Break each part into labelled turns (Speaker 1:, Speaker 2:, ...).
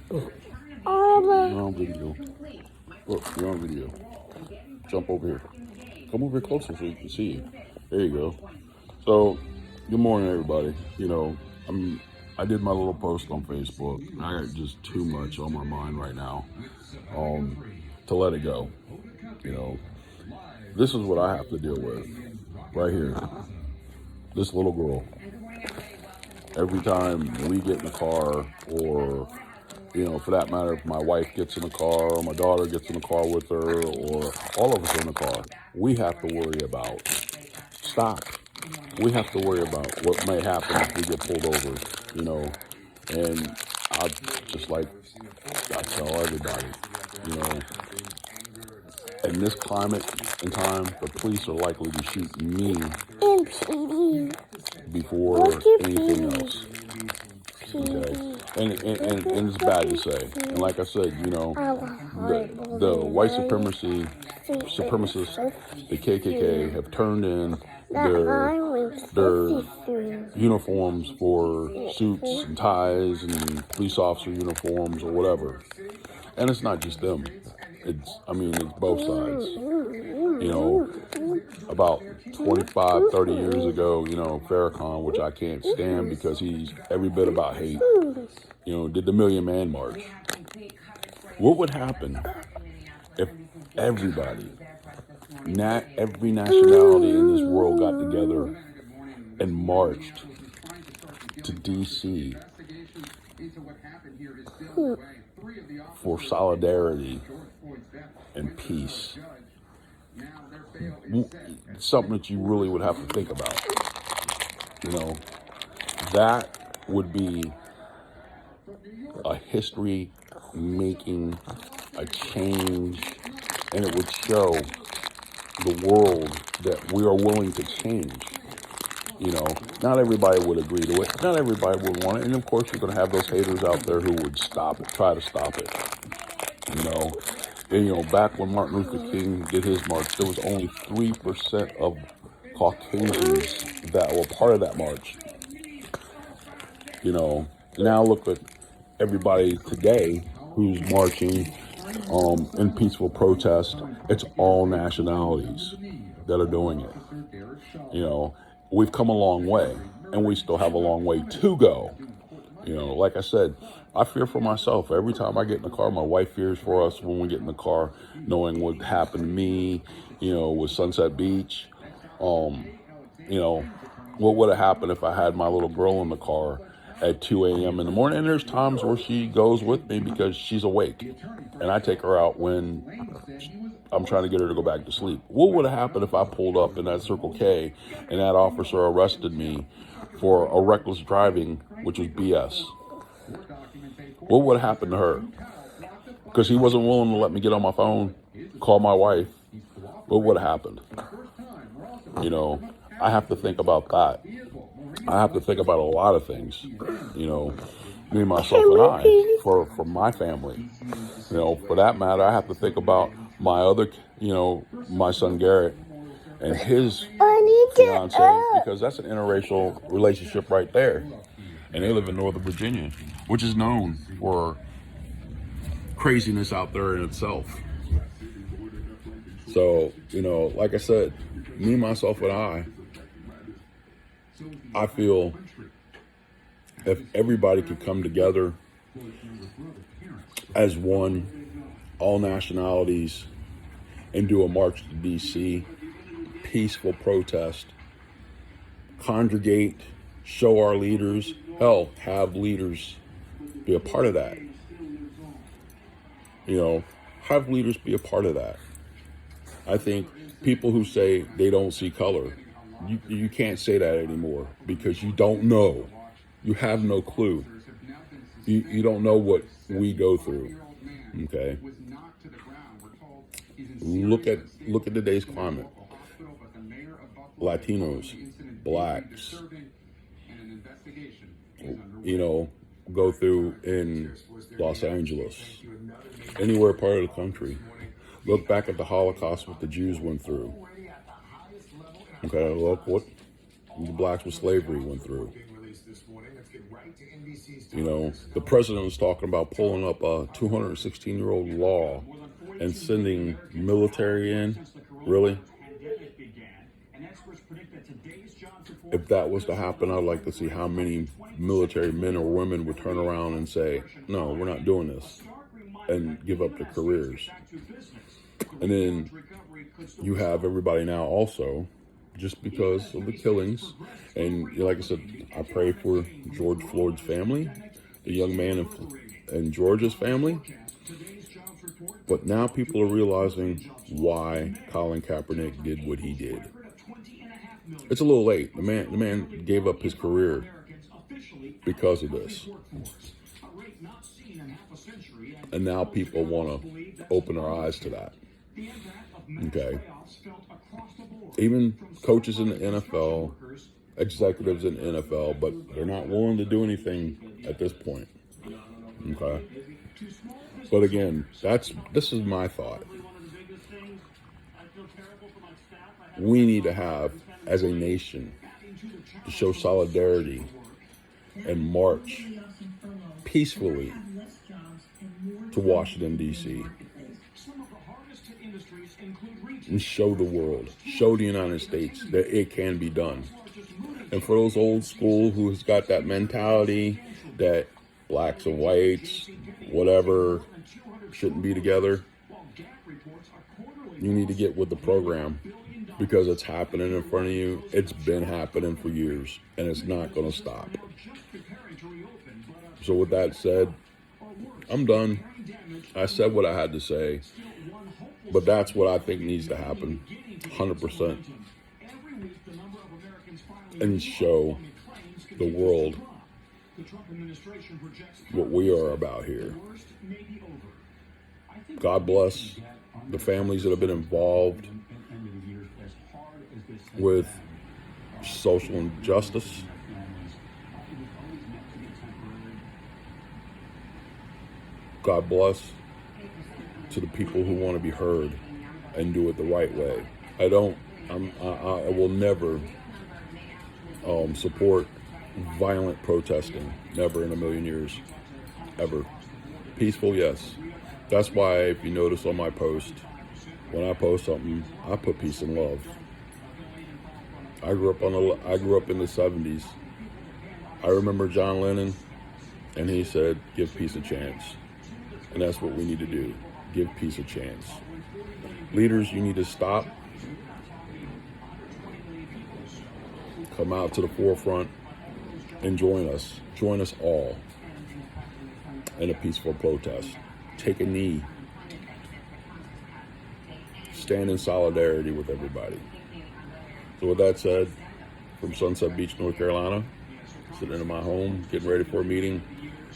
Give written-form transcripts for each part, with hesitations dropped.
Speaker 1: You're on video. Look, you're on video. Jump over here. Come over here closer so you can see you. There you go. So, good morning, everybody. I did my little post on Facebook. I got just too much on my mind right now to let it go. This is what I have to deal with right here. This little girl. Every time we get in the car, or for that matter, if my wife gets in the car or my daughter gets in the car with her, or all of us are in the car, we have to worry about stop. We have to worry about what may happen if we get pulled over, and I tell everybody, in this climate and time, the police are likely to shoot me before anything else. Okay, and it's bad to say. And like I said, the white supremacists, the KKK, have turned in their uniforms for suits and ties and police officer uniforms or whatever. And it's not just them. It's both sides. About 25, 30 years ago, Farrakhan, which I can't stand because he's every bit about hate, did the Million Man March. What would happen if everybody, every nationality in this world got together and marched to D.C. for solidarity and peace? Something that you really would have to think about. That would be a history making a change, and it would show the world that we are willing to change. Not everybody would agree to it. Not everybody would want it. And of course, you're going to have those haters out there who would stop it, try to stop it. And, back when Martin Luther King did his march, there was only 3% of Caucasians that were part of that march. Now look at everybody today who's marching in peaceful protest. It's all nationalities that are doing it. We've come a long way, and we still have a long way to go. Like I said, I fear for myself. Every time I get in the car, my wife fears for us when we get in the car, knowing what happened to me, with Sunset Beach. What would have happened if I had my little girl in the car at 2 a.m. in the morning? And there's times where she goes with me because she's awake, and I take her out when I'm trying to get her to go back to sleep. What would have happened if I pulled up in that Circle K and that officer arrested me for a reckless driving, which was BS? What would have happened to her? Because he wasn't willing to let me get on my phone, call my wife. What would have happened? I have to think about that. I have to think about a lot of things, me, myself, and I, for my family. For that matter, I have to think about my other, my son Garrett and his fiance, because that's an interracial relationship right there. And they live in Northern Virginia, which is known for craziness out there in itself. So, like I said, me, myself, and I feel if everybody could come together as one, all nationalities, and do a march to D.C., peaceful protest, congregate, show our leaders, hell, have leaders be a part of that. Have leaders be a part of that. I think people who say they don't see color, you can't say that anymore because you don't know. You have no clue. You don't know what we go through. Okay? Look at today's climate. Latinos, blacks, go through in Los Angeles, anywhere part of the country. Look back at the Holocaust, what the Jews went through. Okay, look what the blacks with slavery went through. You know, the president was talking about pulling up a 216-year-old law and sending military in. Really? If that was to happen, I'd like to see how many military men or women would turn around and say, no, we're not doing this, and give up their careers. And then you have everybody now also, just because of the killings. And like I said, I pray for George Floyd's family, the young man in Georgia's family. But now people are realizing why Colin Kaepernick did what he did. It's a little late. The man gave up his career because of this. And now people want to open their eyes to that. Okay. Even coaches in the NFL, executives in the NFL, but they're not willing to do anything at this point. Okay. But again, this is my thought. We need to have, as a nation, to show solidarity and march peacefully to Washington, D.C. and show the world, show the United States that it can be done. And for those old school who's got that mentality that blacks and whites, whatever, shouldn't be together, you need to get with the program, because it's happening in front of you. It's been happening for years, and it's not going to stop. So with that said, I'm done. I said what I had to say, but that's what I think needs to happen, 100%, and show the world what we are about here. God bless the families that have been involved with social injustice. God bless to the people who want to be heard and do it the right way. I will never support violent protesting. Never in a million years. Ever. Peaceful, yes. That's why, if you notice on my post, when I post something, I put peace and love. I grew up in the 70s. I remember John Lennon, and he said, give peace a chance. And that's what we need to do. Give peace a chance. Leaders, you need to stop. Come out to the forefront and join us. Join us all in a peaceful protest. Take a knee. Stand in solidarity with everybody. So with that said, from Sunset Beach, North Carolina, sitting in my home, getting ready for a meeting,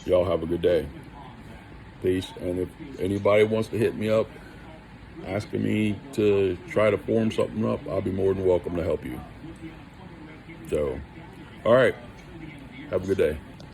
Speaker 1: y'all have a good day. Peace. And if anybody wants to hit me up, asking me to try to form something up, I'll be more than welcome to help you. So, all right. Have a good day.